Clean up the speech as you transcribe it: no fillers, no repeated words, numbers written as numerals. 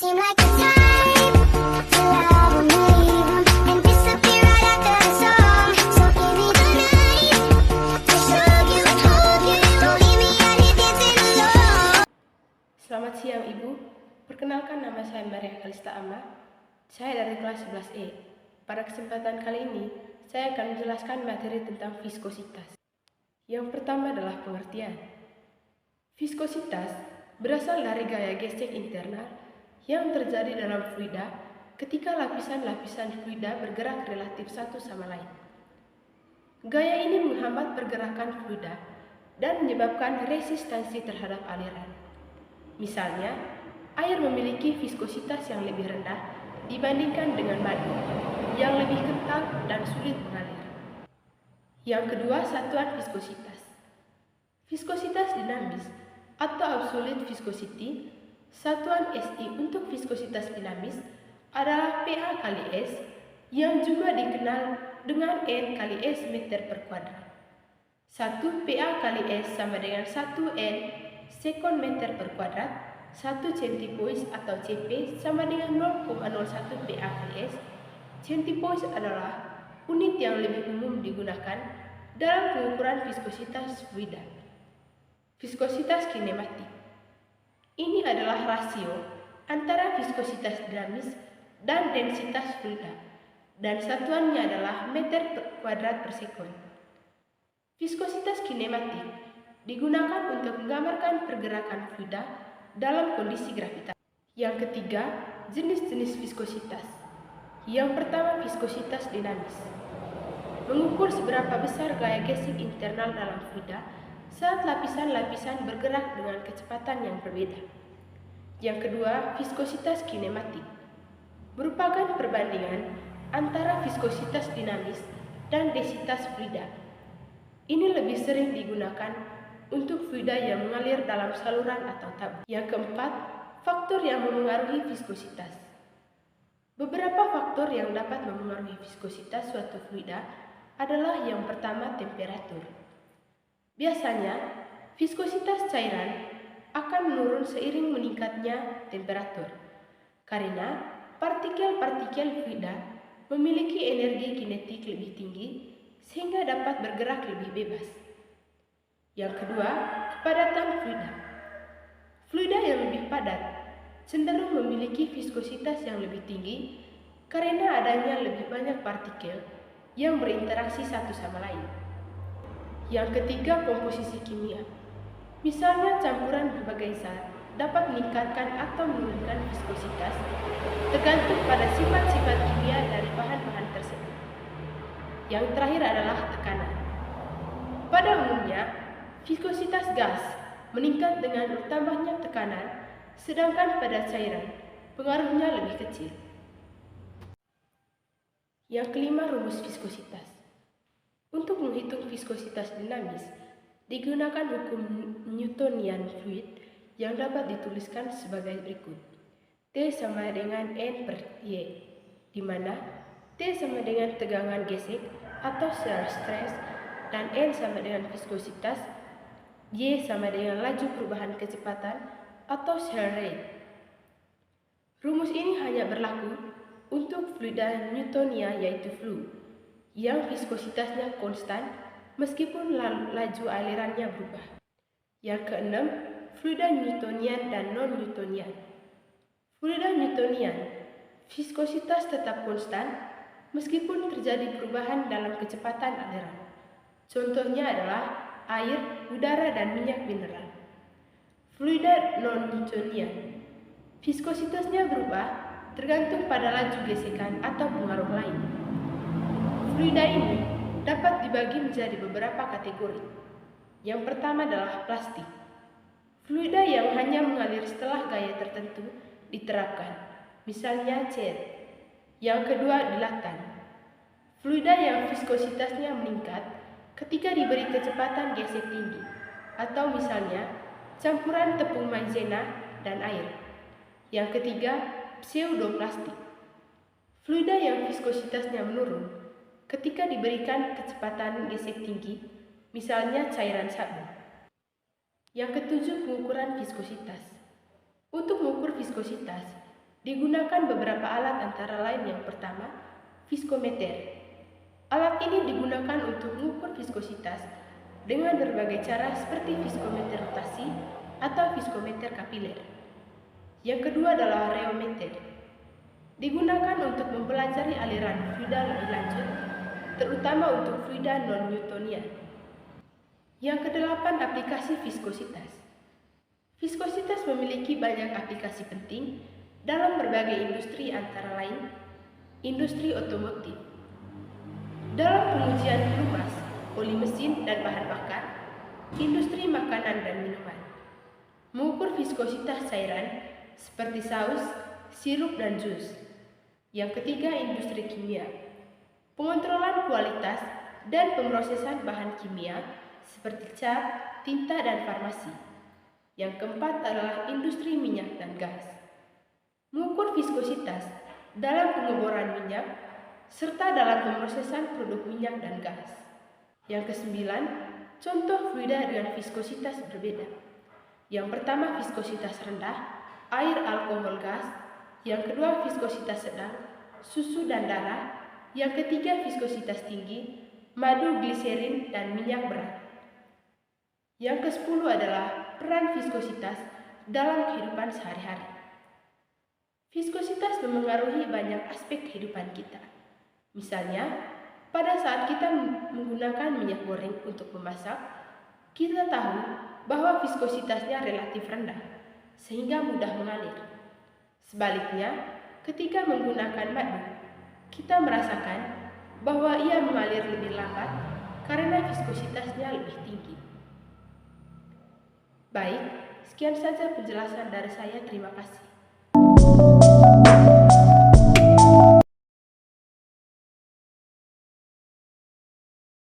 seem like the type to love 'em, leave 'em, and disappear right after the song. So give me the night to show you, hold you, don't leave me out here dancing alone. Selamat siang Ibu, perkenalkan nama saya Maria Kalista Amma. Saya dari kelas 11E. Pada kesempatan kali ini, saya akan menjelaskan materi tentang viskositas. Yang pertama adalah pengertian. Viskositas berasal dari gaya gesek internal yang terjadi dalam fluida ketika lapisan-lapisan fluida bergerak relatif satu sama lain. Gaya ini menghambat pergerakan fluida dan menyebabkan resistansi terhadap aliran. Misalnya, air memiliki viskositas yang lebih rendah dibandingkan dengan madu yang lebih kental dan sulit mengalir. Yang kedua, satuan viskositas. Viskositas dinamis atau absolute viscosity, satuan SI untuk viskositas dinamis adalah PA kali S yang juga dikenal dengan N kali S meter per kuadrat. 1 PA kali S sama dengan 1 N sekon meter per kuadrat. 1 centipoise atau CP sama dengan 0,01 PA kali S. Centipoise adalah unit yang lebih umum digunakan dalam pengukuran viskositas fluida. Viskositas kinematik. Ini adalah rasio antara viskositas dinamis dan densitas fluida, dan satuannya adalah meter per kuadrat per sekon. Viskositas kinematik digunakan untuk menggambarkan pergerakan fluida dalam kondisi gravitasi. Yang ketiga, jenis-jenis viskositas. Yang pertama, viskositas dinamis. Mengukur seberapa besar gaya gesek internal dalam fluida saat lapisan-lapisan bergerak dengan kecepatan yang berbeda. Yang kedua, viskositas kinematik. Merupakan perbandingan antara viskositas dinamis dan densitas fluida. Ini lebih sering digunakan untuk fluida yang mengalir dalam saluran atau tabung. Yang keempat, faktor yang memengaruhi viskositas. Beberapa faktor yang dapat memengaruhi viskositas suatu fluida adalah yang pertama, temperatur. Biasanya, viskositas cairan akan menurun seiring meningkatnya temperatur, karena partikel-partikel fluida memiliki energi kinetik lebih tinggi sehingga dapat bergerak lebih bebas. Yang kedua, kepadatan fluida. Fluida yang lebih padat cenderung memiliki viskositas yang lebih tinggi karena adanya lebih banyak partikel yang berinteraksi satu sama lain. Yang ketiga, komposisi kimia. Misalnya, campuran berbagai zat dapat meningkatkan atau menurunkan viskositas tergantung pada sifat-sifat kimia dari bahan-bahan tersebut. Yang terakhir adalah tekanan. Pada umumnya, viskositas gas meningkat dengan bertambahnya tekanan, sedangkan pada cairan pengaruhnya lebih kecil. Yang kelima, rumus viskositas. Untuk menghitung viskositas dinamis, digunakan hukum Newtonian fluid yang dapat dituliskan sebagai berikut. T sama dengan N per Y, di mana T sama dengan tegangan gesek atau shear stress, dan N sama dengan viskositas, Y sama dengan laju perubahan kecepatan atau shear rate. Rumus ini hanya berlaku untuk fluida Newtonia yaitu flu, yang viskositasnya konstan meskipun laju alirannya berubah. Yang keenam, fluida Newtonian dan non-Newtonian. Fluida Newtonian, viskositas tetap konstan meskipun terjadi perubahan dalam kecepatan aliran. Contohnya adalah air, udara, dan minyak mineral. Fluida non-Newtonian, viskositasnya berubah tergantung pada laju gesekan atau pengaruh lain. Fluida ini dapat dibagi menjadi beberapa kategori. Yang pertama adalah plastik. Fluida yang hanya mengalir setelah gaya tertentu diterapkan, misalnya cat. Yang kedua, dilatan. Fluida yang viskositasnya meningkat ketika diberi kecepatan gesek tinggi, atau misalnya campuran tepung maizena dan air. Yang ketiga, pseudoplastik. Fluida yang viskositasnya menurun ketika diberikan kecepatan gesek tinggi, misalnya cairan sabun. Yang ketujuh, pengukuran viskositas. Untuk mengukur viskositas, Digunakan beberapa alat antara lain yang pertama, viskometer. Alat ini digunakan untuk mengukur viskositas dengan berbagai cara seperti viskometer rotasi atau viskometer kapiler. Yang kedua adalah rheometer. Digunakan untuk mempelajari aliran fluida lebih lanjut, terutama untuk fluida non-Newtonian. Yang kedelapan, aplikasi viskositas. Viskositas memiliki banyak aplikasi penting dalam berbagai industri antara lain industri otomotif, dalam pengujian pelumas, oli mesin dan bahan bakar, industri makanan dan minuman, mengukur viskositas cairan seperti saus, sirup dan jus. Yang ketiga, industri kimia, pengontrolan kualitas dan pemrosesan bahan kimia seperti cat, tinta dan farmasi. Yang keempat adalah industri minyak dan gas, mengukur viskositas dalam pengeboran minyak serta dalam pemrosesan produk minyak dan gas. Yang kesembilan, contoh fluida dengan viskositas berbeda. Yang pertama, viskositas rendah, air, alkohol, gas. Yang kedua, viskositas sedang, susu dan darah. Yang ketiga, viskositas tinggi, madu, gliserin, dan minyak berat. Yang ke-10 adalah peran viskositas dalam kehidupan sehari-hari. Viskositas memengaruhi banyak aspek kehidupan kita. Misalnya, pada saat kita menggunakan minyak goreng untuk memasak, kita tahu bahwa viskositasnya relatif rendah, sehingga mudah mengalir. Sebaliknya, ketika menggunakan madu, kita merasakan bahwa ia mengalir lebih lambat karena viskositasnya lebih tinggi. Baik, sekian saja penjelasan dari saya. Terima kasih.